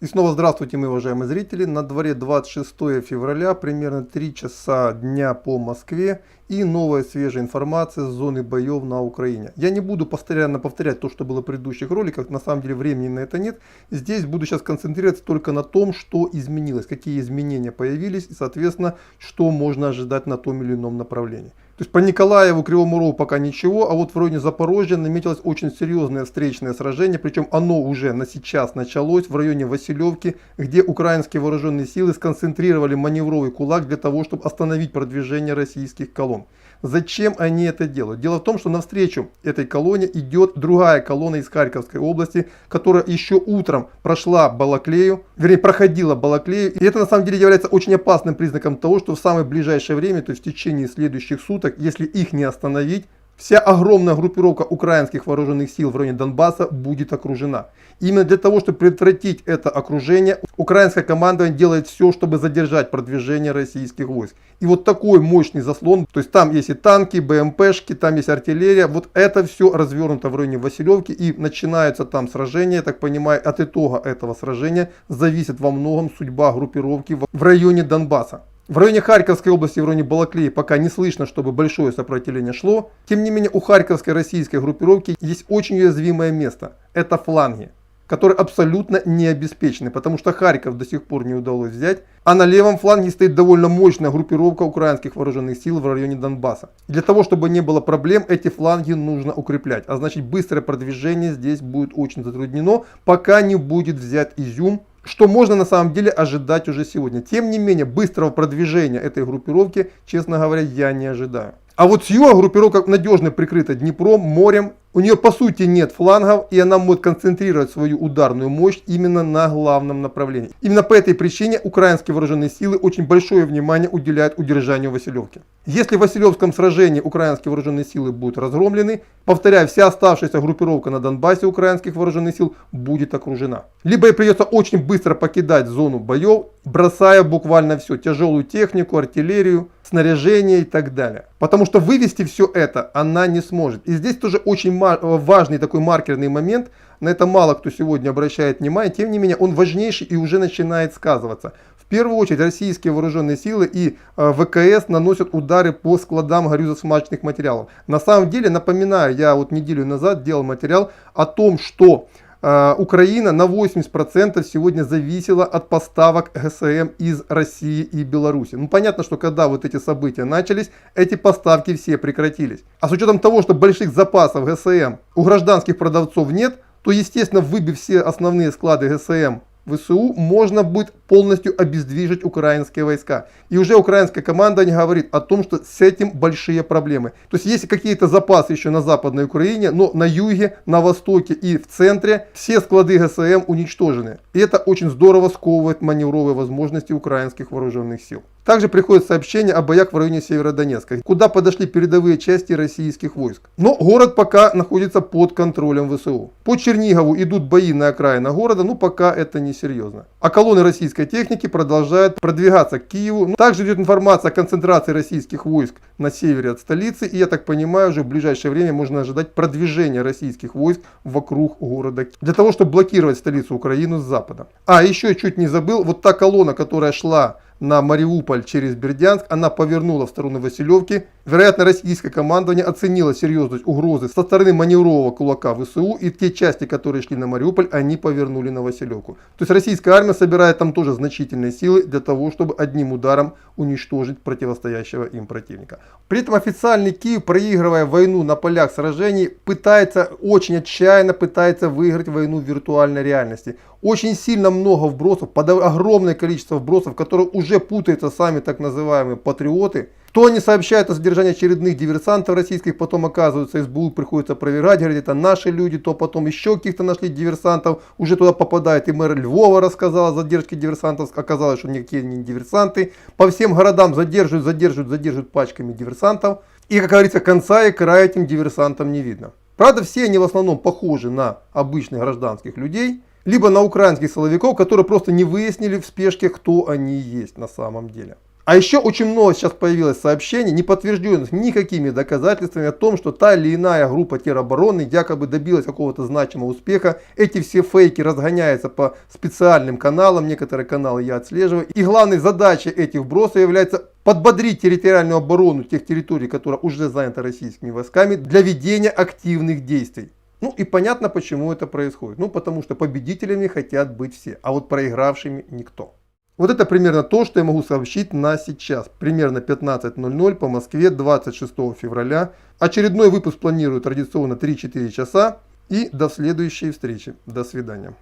И снова здравствуйте, мои уважаемые зрители. На дворе 26 февраля, примерно 3 часа дня по Москве. И новая свежая информация с зоны боев на Украине. Я не буду постоянно повторять то, что было в предыдущих роликах. На самом деле времени на это нет. Здесь буду сейчас концентрироваться только на том, что изменилось, какие изменения появились. И, соответственно, что можно ожидать на том или ином направлении. То есть по Николаеву, Кривому Рогу пока ничего, а вот в районе Запорожья наметилось очень серьезное встречное сражение, причем оно уже сейчас началось в районе Василевки, где украинские вооруженные силы сконцентрировали маневровый кулак для того, чтобы остановить продвижение российских колонн. Зачем они это делают? Дело в том, что навстречу этой колонне идет другая колонна из Харьковской области, которая еще утром проходила Балаклею. И это на самом деле является очень опасным признаком того, что в самое ближайшее время, то есть в течение следующих суток, если их не остановить, вся огромная группировка украинских вооруженных сил в районе Донбасса будет окружена. Именно для того, чтобы предотвратить это окружение, украинское командование делает все, чтобы задержать продвижение российских войск. И вот такой мощный заслон, то есть там есть и танки, БМПшки, там есть артиллерия, вот это все развернуто в районе Василевки и начинаются там сражения. Я так понимаю, от итога этого сражения зависит во многом судьба группировки в районе Донбасса. В районе Харьковской области, в районе Балаклеи пока не слышно, чтобы большое сопротивление шло. Тем не менее, у харьковской российской группировки есть очень уязвимое место. Это фланги, которые абсолютно не обеспечены, потому что Харьков до сих пор не удалось взять. А на левом фланге стоит довольно мощная группировка украинских вооруженных сил в районе Донбасса. И для того, чтобы не было проблем, эти фланги нужно укреплять. А значит, быстрое продвижение здесь будет очень затруднено, пока не будет взят Изюм, что можно на самом деле ожидать уже сегодня. Тем не менее, быстрого продвижения этой группировки, честно говоря, я не ожидаю. А вот с юга группировка надежно прикрыта Днепром, морем. У нее по сути нет флангов, и она может концентрировать свою ударную мощь именно на главном направлении. Именно по этой причине украинские вооруженные силы очень большое внимание уделяют удержанию Василевки. Если в Василевском сражении украинские вооруженные силы будут разгромлены, повторяю, вся оставшаяся группировка на Донбассе украинских вооруженных сил будет окружена. Либо ей придется очень быстро покидать зону боев, бросая буквально все, тяжелую технику, артиллерию, снаряжение и так далее. Потому что вывести все это она не сможет. И здесь тоже очень важный такой маркерный момент, на это мало кто сегодня обращает внимание, тем не менее он важнейший и уже начинает сказываться. В первую очередь российские вооруженные силы и ВКС наносят удары по складам горюче-смазочных материалов. На самом деле, напоминаю, я вот неделю назад делал материал о том, что Украина на 80% сегодня зависела от поставок ГСМ из России и Беларуси. Ну понятно, что когда вот эти события начались, эти поставки все прекратились. А с учетом того, что больших запасов ГСМ у гражданских продавцов нет, то естественно, выбив все основные склады ГСМ ВСУ, можно будет полностью обездвижить украинские войска. И уже украинское командование говорит о том, что с этим большие проблемы. То есть есть какие-то запасы еще на Западной Украине, но на юге, на востоке и в центре все склады ГСМ уничтожены. И это очень здорово сковывает маневровые возможности украинских вооруженных сил. Также приходит сообщение о боях в районе Северодонецка, куда подошли передовые части российских войск. Но город пока находится под контролем ВСУ. По Чернигову идут бои на окраинах города, но пока это не серьезно. А колонны российской техники продолжают продвигаться к Киеву. Также идет информация о концентрации российских войск на севере от столицы. И я так понимаю, уже в ближайшее время можно ожидать продвижения российских войск вокруг города Киева. Для того, чтобы блокировать столицу Украины с запада. А еще чуть не забыл, вот та колонна, которая шла на Мариуполь через Бердянск, она повернула в сторону Василевки. Вероятно, российское командование оценило серьезность угрозы со стороны маневрового кулака ВСУ, и те части, которые шли на Мариуполь, они повернули на Василевку. То есть российская армия собирает там тоже значительные силы для того, чтобы одним ударом уничтожить противостоящего им противника. При этом официальный Киев, проигрывая войну на полях сражений, пытается очень отчаянно выиграть войну в виртуальной реальности. Очень сильно много вбросов, огромное количество вбросов, которые уже путаются сами так называемые патриоты. То они сообщают о задержании очередных диверсантов российских, потом оказывается СБУ приходится проверять, говорит, это наши люди, то потом еще каких-то нашли диверсантов, уже туда попадает и мэр Львова рассказал о задержке диверсантов, оказалось, что никакие не диверсанты. По всем городам задерживают пачками диверсантов. И, как говорится, конца и края этим диверсантам не видно. Правда, все они в основном похожи на обычных гражданских людей, либо на украинских силовиков, которые просто не выяснили в спешке, кто они есть на самом деле. А еще очень много сейчас появилось сообщений, не подтвержденных никакими доказательствами о том, что та или иная группа теробороны якобы добилась какого-то значимого успеха. Эти все фейки разгоняются по специальным каналам, некоторые каналы я отслеживаю. И главной задачей этих вбросов является подбодрить территориальную оборону тех территорий, которые уже заняты российскими войсками, для ведения активных действий. Ну и понятно, почему это происходит. Ну потому что победителями хотят быть все, а вот проигравшими никто. Вот это примерно то, что я могу сообщить на сейчас. Примерно 15:00 по Москве 26 февраля. Очередной выпуск планирую традиционно 3-4 часа. И до следующей встречи. До свидания.